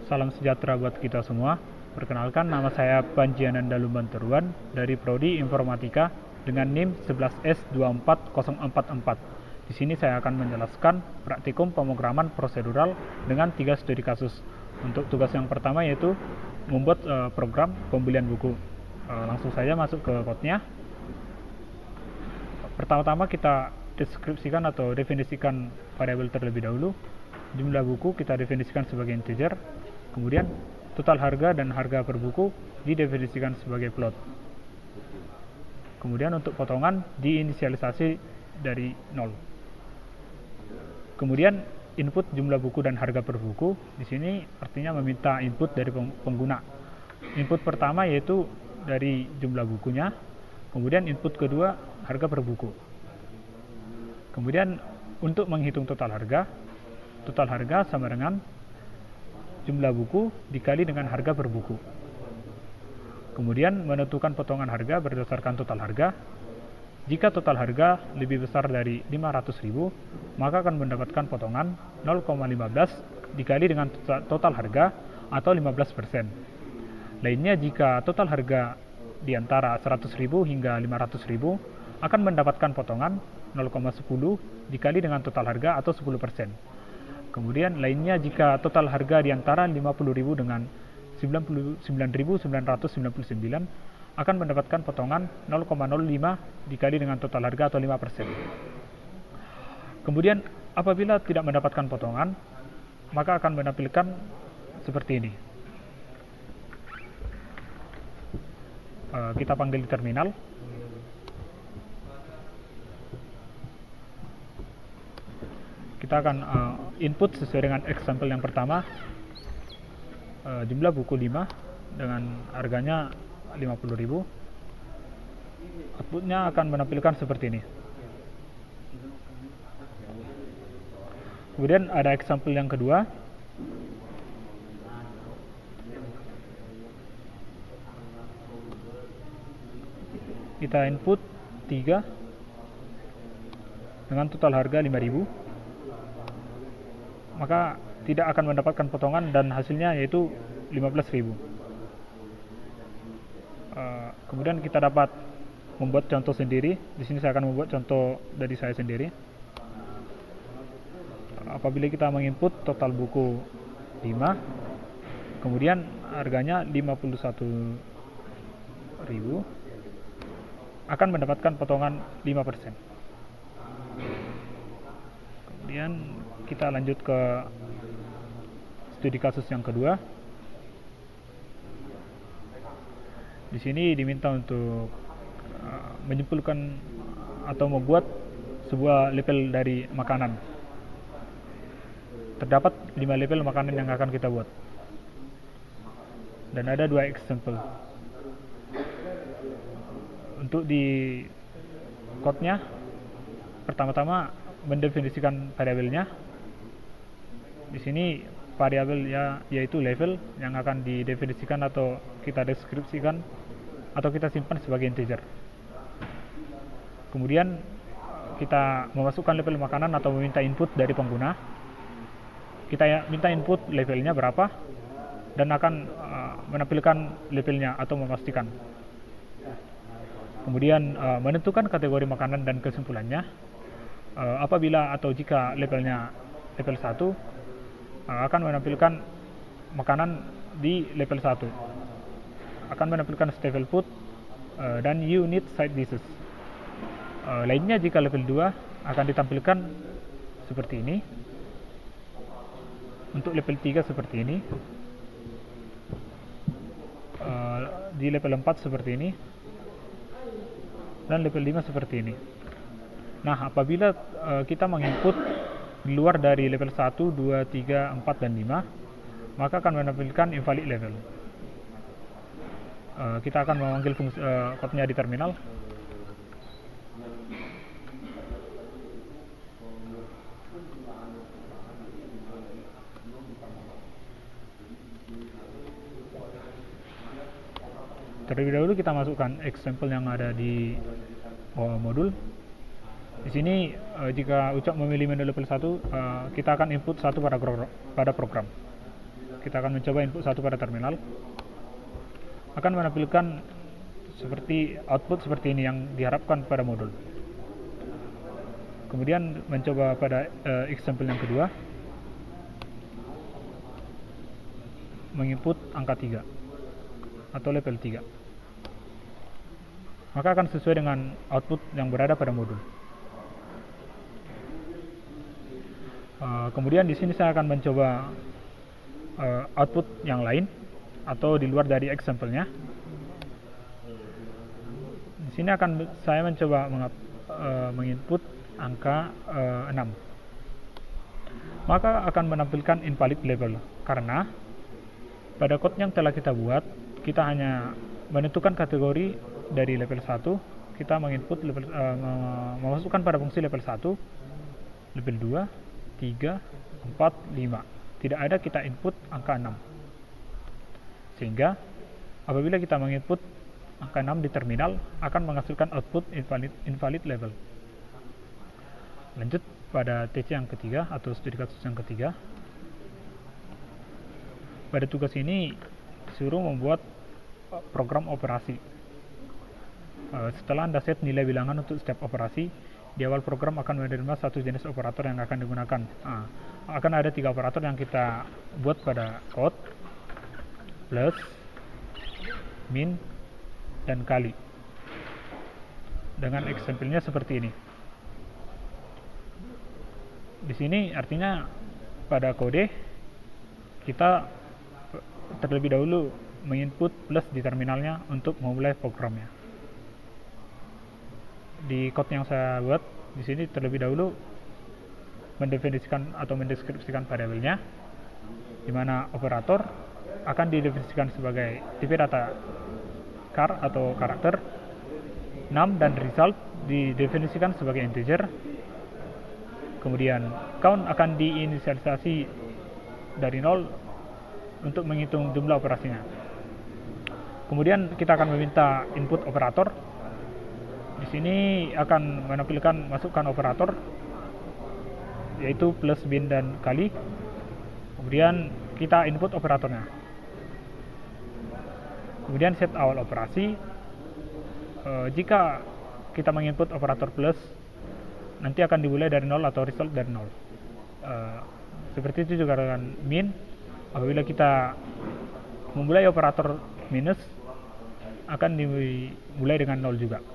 Salam sejahtera buat kita semua. Perkenalkan, nama saya Panji Ananda Lumbanteruan dari Prodi Informatika dengan NIM 11S24044. Di sini saya akan menjelaskan praktikum pemrograman prosedural dengan 3 studi kasus. Untuk tugas yang pertama yaitu membuat program pembelian buku. Langsung saja masuk ke code-nya. Pertama-tama kita deskripsikan atau definisikan variabel terlebih dahulu. Jumlah buku kita definisikan sebagai integer. Kemudian total harga dan harga per buku didefinisikan sebagai float. Kemudian untuk potongan diinisialisasi dari 0. Kemudian input jumlah buku dan harga per buku. Di sini artinya meminta input dari pengguna. Input pertama yaitu dari jumlah bukunya. Kemudian input kedua harga per buku. Kemudian untuk menghitung total harga sama dengan jumlah buku dikali dengan harga per buku. Kemudian menentukan potongan harga berdasarkan total harga. Jika total harga lebih besar dari 500.000, maka akan mendapatkan potongan 0,15 dikali dengan total harga atau 15%. Lainnya, jika total harga di antara 100.000 hingga 500.000, akan mendapatkan potongan 0,10 dikali dengan total harga atau 10%. Kemudian lainnya, jika total harga di antara 50.000 dengan 99.999 akan mendapatkan potongan 0,05 dikali dengan total harga atau 5%. Kemudian apabila tidak mendapatkan potongan, maka akan menampilkan seperti ini. Kita panggil di terminal. Kita akan input sesuai dengan example yang pertama, jumlah buku 5 dengan harganya 50.000. Outputnya akan menampilkan seperti ini. Kemudian ada example yang kedua. Kita input 3 dengan total harga 5.000. Maka tidak akan mendapatkan potongan dan hasilnya yaitu 15.000. Kemudian kita dapat membuat contoh sendiri. Di sini saya akan membuat contoh dari saya sendiri. Apabila kita menginput total buku 5, kemudian harganya 51.000, akan mendapatkan potongan 5%. Kemudian kita lanjut ke studi kasus yang kedua. Di sini diminta untuk menyimpulkan atau membuat sebuah label dari makanan. Terdapat 5 label makanan yang akan kita buat. Dan ada 2 example. Untuk di code-nya, pertama-tama mendefinisikan variabelnya. Di sini variabelnya yaitu level yang akan didefinisikan atau kita deskripsikan atau kita simpan sebagai integer. Kemudian kita memasukkan label makanan atau meminta input dari pengguna. Kita minta input levelnya berapa dan akan menampilkan labelnya atau memastikan. Kemudian menentukan kategori makanan dan kesimpulannya. Apabila atau jika labelnya level 1, akan menampilkan makanan di level 1, akan menampilkan staple food dan unit side dishes. Lainnya, jika level 2 akan ditampilkan seperti ini. Untuk level 3 seperti ini, di level 4 seperti ini, dan level 5 seperti ini. Nah, apabila kita menginput di luar dari level 1, 2, 3, 4, dan 5, maka akan menampilkan invalid level. Kita akan memanggil code-nya di terminal. Terlebih dahulu kita masukkan example yang ada di modul. Di sini jika Ucok memilih menu level 1, kita akan input 1 pada program. kita akan mencoba input 1 pada terminal, akan menampilkan seperti output seperti ini yang diharapkan pada modul. Kemudian mencoba pada example yang kedua, menginput angka 3 atau level 3, maka akan sesuai dengan output yang berada pada modul. Kemudian di sini saya akan mencoba output yang lain atau di luar dari example-nya. Di sini akan saya mencoba menginput angka 6. Maka akan menampilkan invalid level karena pada code yang telah kita buat, kita hanya menentukan kategori dari level 1, kita menginput level memasukkan pada fungsi level 1, level 2, 3, 4, 5. Tidak ada kita input angka 6. Sehingga apabila kita menginput angka 6 di terminal, akan menghasilkan output invalid level. Lanjut pada TC yang ketiga atau studi kasus yang ketiga. Pada tugas ini disuruh membuat program operasi. Setelah Anda set nilai bilangan untuk setiap operasi, di awal program akan menerima satu jenis operator yang akan digunakan. Akan ada 3 operator yang kita buat pada code: plus, min, dan kali. Dengan example-nya seperti ini. Di sini artinya pada kode kita terlebih dahulu menginput plus di terminalnya untuk memulai programnya. Di code yang saya buat di sini terlebih dahulu mendefinisikan atau mendeskripsikan variabelnya, di mana operator akan didefinisikan sebagai tipe data char atau karakter, num dan result didefinisikan sebagai integer. Kemudian count akan diinisialisasi dari 0 untuk menghitung jumlah operasinya. Kemudian kita akan meminta input operator. Di sini akan menampilkan masukkan operator, yaitu plus, min, dan kali. Kemudian kita input operatornya. Kemudian set awal operasi. Jika kita menginput operator plus, nanti akan dimulai dari 0 atau result dari 0. Seperti itu juga dengan min. Apabila kita memulai operator minus, akan dimulai dengan 0 juga.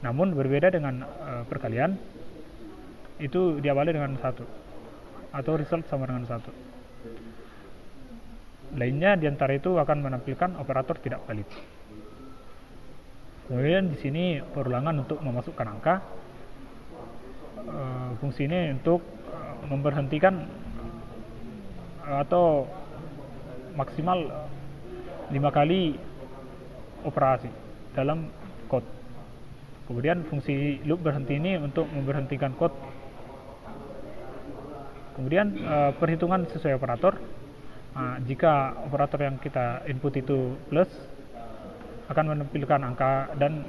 Namun berbeda dengan perkalian, itu diawali dengan 1 atau result sama dengan 1. Lainnya diantara itu akan menampilkan operator tidak valid. Kemudian di sini perulangan untuk memasukkan angka. Fungsi ini untuk memberhentikan atau maksimal 5 kali operasi dalam code. Kemudian fungsi loop berhenti ini untuk memberhentikan code. Kemudian perhitungan sesuai operator. Jika operator yang kita input itu plus, akan menampilkan angka dan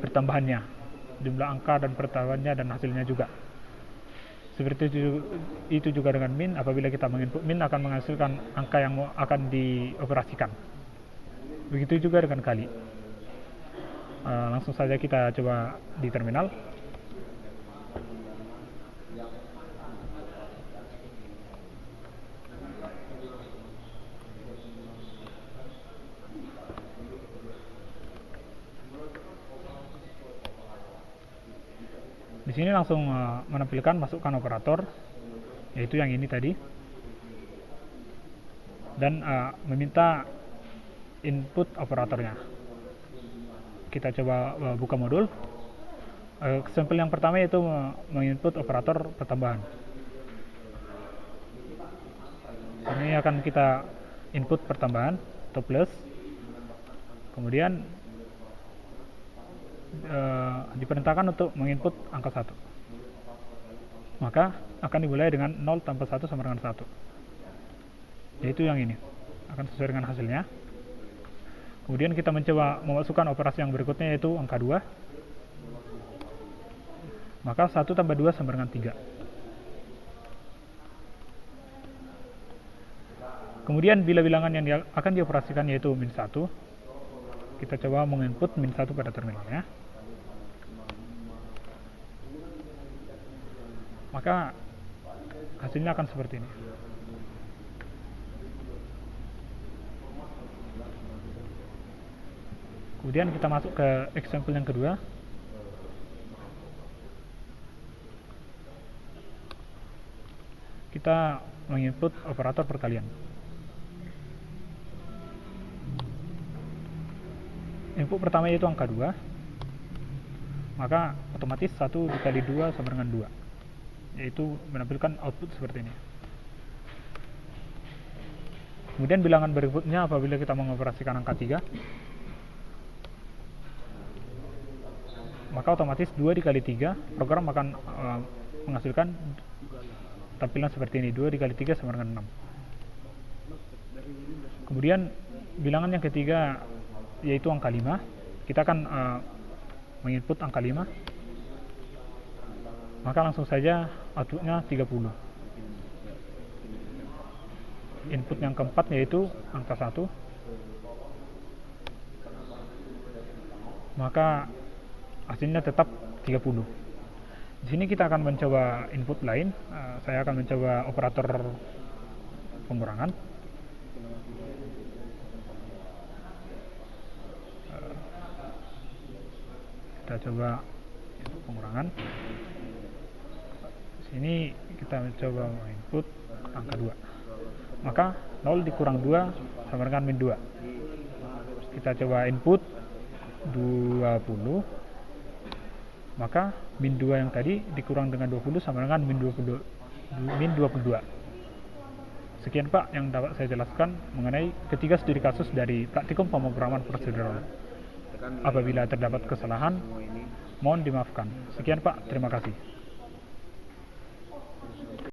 pertambahannya, jumlah angka dan pertambahannya dan hasilnya juga. Seperti itu juga dengan min. Apabila kita menginput min, akan menghasilkan angka yang akan dioperasikan. Begitu juga dengan kali. Langsung saja kita coba di terminal. Di sini langsung menampilkan masukkan operator, yaitu yang ini tadi, dan meminta input operatornya. Kita coba buka modul. Sampel yang pertama yaitu menginput operator pertambahan. Ini akan kita input pertambahan atau plus. Kemudian diperintahkan untuk menginput angka 1. Maka akan dimulai dengan 0 tambah 1 sama dengan 1. Yaitu yang ini. Akan sesuai dengan hasilnya. Kemudian kita mencoba memasukkan operasi yang berikutnya, yaitu angka 2. Maka 1 tambah 2 sama dengan 3. Kemudian bila bilangan yang akan dioperasikan yaitu min 1, kita coba menginput min 1 pada terminalnya. Maka hasilnya akan seperti ini. Kemudian kita masuk ke example yang kedua. Kita menginput operator perkalian. Input pertama yaitu angka 2. Maka otomatis 1 dikali 2 sama dengan 2, yaitu menampilkan output seperti ini. Kemudian bilangan berikutnya apabila kita mengoperasikan angka 3, maka otomatis 2 dikali 3, program akan menghasilkan tampilan seperti ini, 2 dikali 3 sama dengan 6. Kemudian bilangan yang ketiga yaitu angka 5. Kita akan menginput angka 5, maka langsung saja outputnya 30. Input yang keempat yaitu angka 1, maka hasilnya tetap 30. Di sini kita akan mencoba input lain. Saya akan mencoba operator pengurangan. Kita coba pengurangan. Di sini kita mencoba input angka 2. Maka 0 dikurang 2 sama dengan min 2. Kita coba input 20. Maka min 2 yang tadi dikurang dengan 20 sama dengan min 22. Sekian Pak yang dapat saya jelaskan mengenai ketiga studi kasus dari praktikum pemrograman prosedural. Apabila terdapat kesalahan, mohon dimaafkan. Sekian Pak, terima kasih.